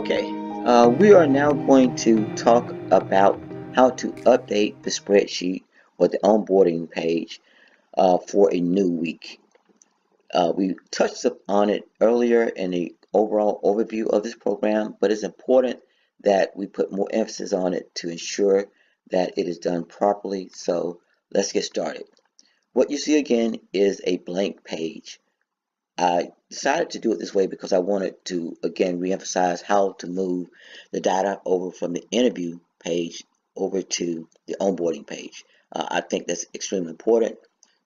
Okay, we are now going to talk about how to update the spreadsheet or the onboarding page for a new week. We touched on it earlier in the overall overview of this program, but it's important that we put more emphasis on it to ensure that it is done properly. So let's get started. What you see again is a blank page. I decided to do it this way because I wanted to, again, reemphasize how to move the data over from the interview page over to the onboarding page. I think that's extremely important.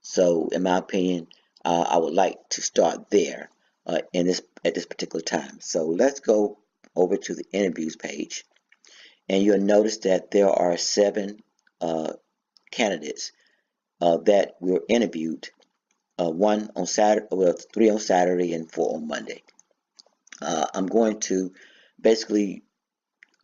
So, in my opinion, I would like to start there at this particular time. So let's go over to the interviews page, and you'll notice that there are 7 candidates that were interviewed. 1 on Saturday, well, 3 on Saturday and 4 on Monday. I'm going to basically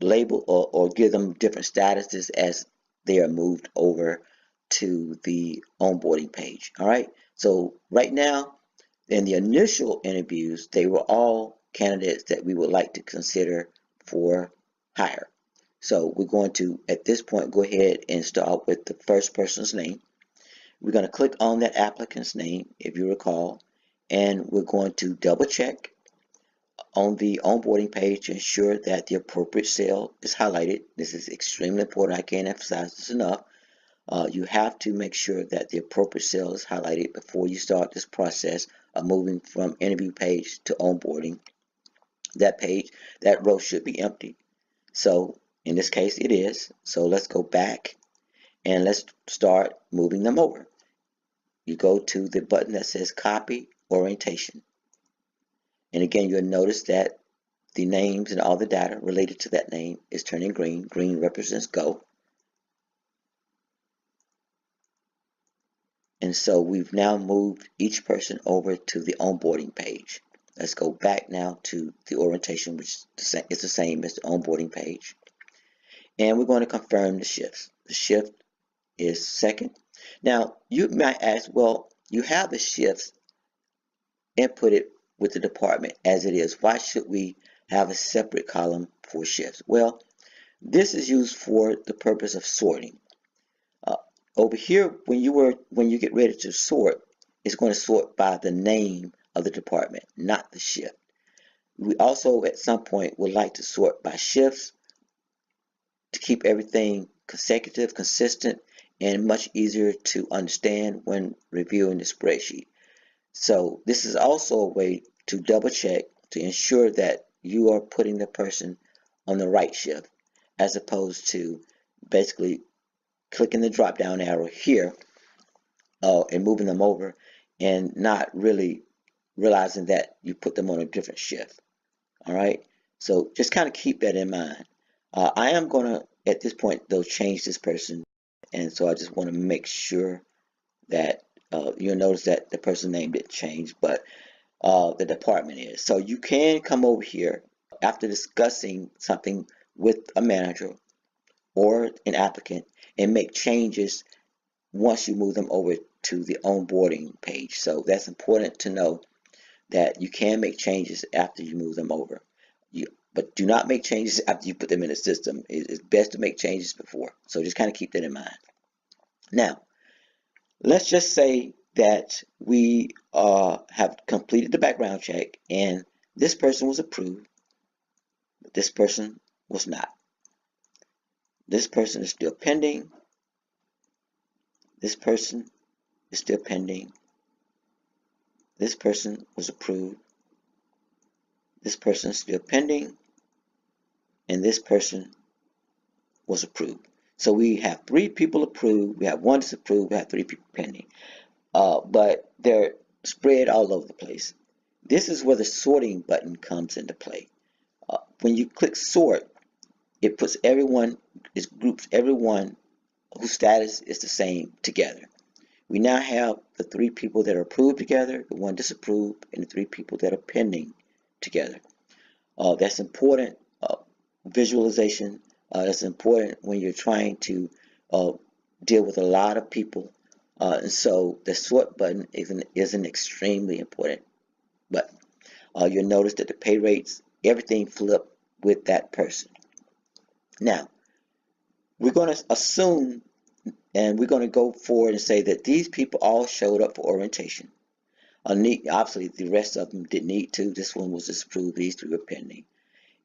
label or give them different statuses as they are moved over to the onboarding page. All right. So right now, in the initial interviews, they were all candidates that we would like to consider for hire. So we're going to, at this point, go ahead and start with the first person's name. We're going to click on that applicant's name, if you recall, and we're going to double check on the onboarding page to ensure that the appropriate cell is highlighted. This is extremely important. I can't emphasize this enough. You have to make sure that the appropriate cell is highlighted before you start this process of moving from interview page to onboarding. That page, that row should be empty. So in this case, it is. So let's go back and let's start moving them over. You go to the button that says Copy Orientation. And again, you'll notice that the names and all the data related to that name is turning green. Green represents go. And so we've now moved each person over to the onboarding page. Let's go back now to the orientation, which is the same as the onboarding page. And we're going to confirm the shifts. The shift is second. Now, you might ask, well, you have the shifts inputted with the department as it is. Why should we have a separate column for shifts? Well, this is used for the purpose of sorting. Over here, when you get ready to sort, it's going to sort by the name of the department, not the shift. We also, at some point, would like to sort by shifts to keep everything consecutive, consistent, and much easier to understand when reviewing the spreadsheet. So this is also a way to double check to ensure that you are putting the person on the right shift, as opposed to basically clicking the drop down arrow here and moving them over and not really realizing that you put them on a different shift. All right, so just kind of keep that in mind. I am going to, at this point, though, change this person, and so I just want to make sure that you'll notice that the person name didn't change, but the department is. So you can come over here after discussing something with a manager or an applicant and make changes once you move them over to the onboarding page. So that's important to know, that you can make changes after you move them over. But do not make changes after you put them in the system. It's best to make changes before. So just kind of keep that in mind. Now, let's just say that we have completed the background check and this person was approved, but this person was not. This person is still pending. This person is still pending. This person was approved. This person is still pending. And this person was approved. So we have 3 people approved. We have 1 disapproved. We have 3 people pending. But they're spread all over the place. This is where the sorting button comes into play. When you click sort, it puts everyone, it groups everyone whose status is the same together. We now have the 3 people that are approved together, the 1 disapproved, and the 3 people that are pending together. That's important visualization. That's important when you're trying to deal with a lot of people. And so the sort button isn't extremely important. But you'll notice that the pay rates, everything flipped with that person. Now, we're going to assume and we're going to go forward and say that these people all showed up for orientation. Obviously, the rest of them didn't need to. This one was disapproved. These three were pending.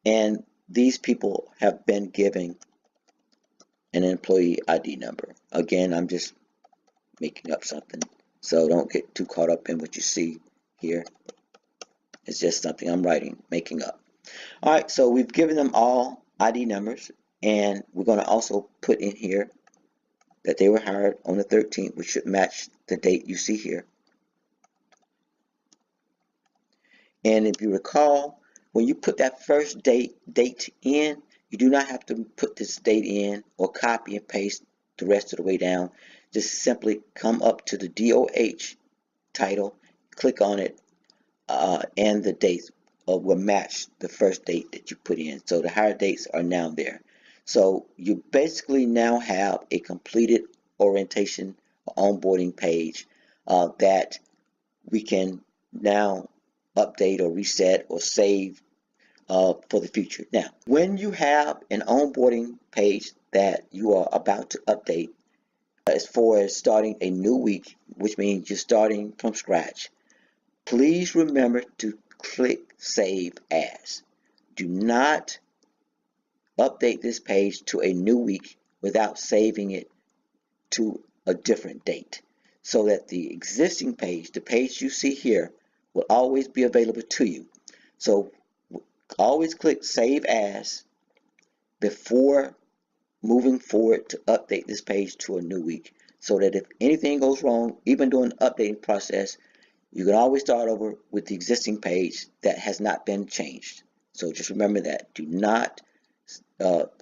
And these people have been given an employee ID number. Again, I'm just making up something, so don't get too caught up in what you see here. It's just something I'm making up. All right, so we've given them all ID numbers, and we're going to also put in here that they were hired on the 13th, which should match the date you see here. And if you recall, when you put that first date in, you do not have to put this date in or copy and paste the rest of the way down. Just simply come up to the DOH title, click on it, and the dates will match the first date that you put in. So the hire dates are now there. So you basically now have a completed orientation onboarding page that we can now update or reset or save for the future. Now, when you have an onboarding page that you are about to update, as far as starting a new week, which means you're starting from scratch, please remember to click Save As. Do not update this page to a new week without saving it to a different date, so that the existing page, the page you see here, will always be available to you. So always click Save As before moving forward to update this page to a new week, so that if anything goes wrong, even during the updating process, you can always start over with the existing page that has not been changed. So just remember that. Do not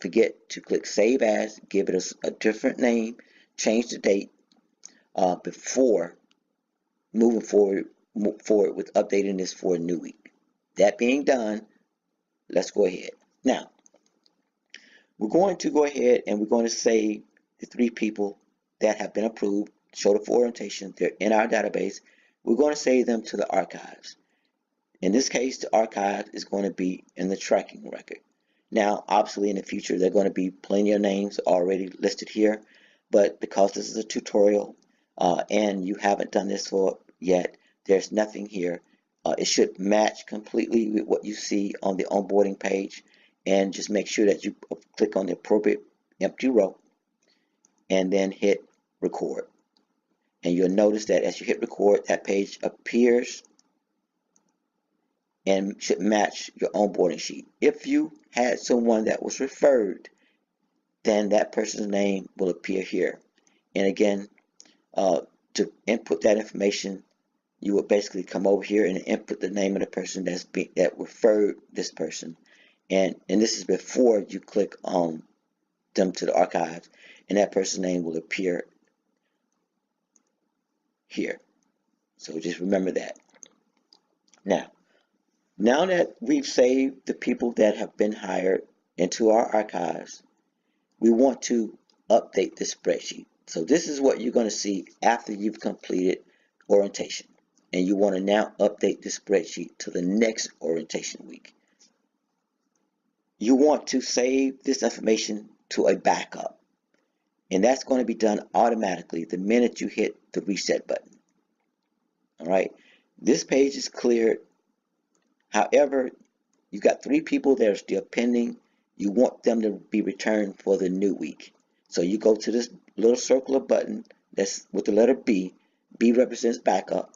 forget to click Save As, give it a different name, change the date before moving forward with updating this for a new week. That being done, let's go ahead. Now, we're going to go ahead and we're going to save the three people that have been approved, showed up for orientation. They're in our database. We're going to save them to the archives. In this case, the archive is going to be in the tracking record. Now, obviously, in the future, there are going to be plenty of names already listed here, but because this is a tutorial and you haven't done this for yet, there's nothing here. It should match completely with what you see on the onboarding page, and just make sure that you click on the appropriate empty row and then hit record. And you'll notice that as you hit record, that page appears and should match your onboarding sheet. If you had someone that was referred, then that person's name will appear here. And again, to input that information, you will basically come over here and input the name of the person that referred this person. And this is before you click on them to the archives, and that person's name will appear here. So just remember that. Now that we've saved the people that have been hired into our archives, we want to update this spreadsheet. So this is what you're going to see after you've completed orientation. And you want to now update the spreadsheet to the next orientation week. You want to save this information to a backup. And that's going to be done automatically the minute you hit the reset button. All right. This page is cleared. However, you've got three people that are still pending. You want them to be returned for the new week. So you go to this little circular button that's with the letter B. B represents backup.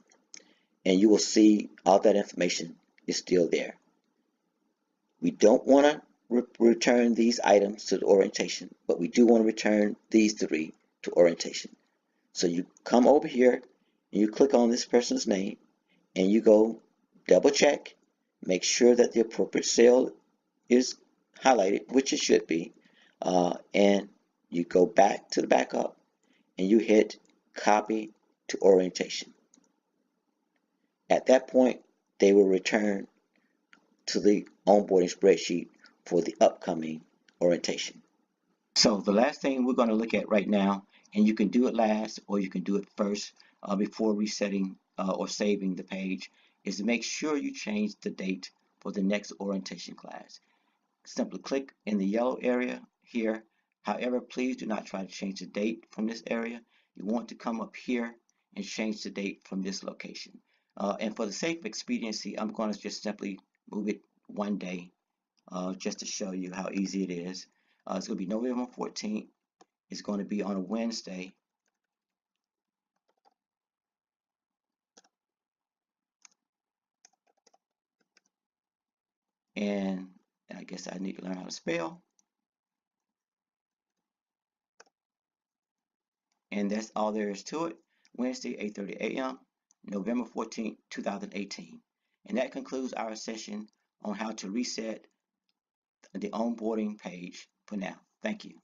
And you will see all that information is still there. We don't want to return these items to the orientation, but we do want to return these three to orientation. So you come over here and you click on this person's name and you go double check, make sure that the appropriate cell is highlighted, which it should be, and you go back to the backup and you hit copy to orientation. At that point, they will return to the onboarding spreadsheet for the upcoming orientation. So the last thing we're going to look at right now, and you can do it last or you can do it first before resetting or saving the page, is to make sure you change the date for the next orientation class. simply click in the yellow area here. However, please do not try to change the date from this area. You want to come up here and change the date from this location. And for the sake of expediency, I'm going to just simply move it one day just to show you how easy it is. It's going to be November 14th. It's going to be on a Wednesday. And I guess I need to learn how to spell. And that's all there is to it. Wednesday, 8:30 a.m., November 14th, 2018. And that concludes our session on how to reset the onboarding page for now. Thank you.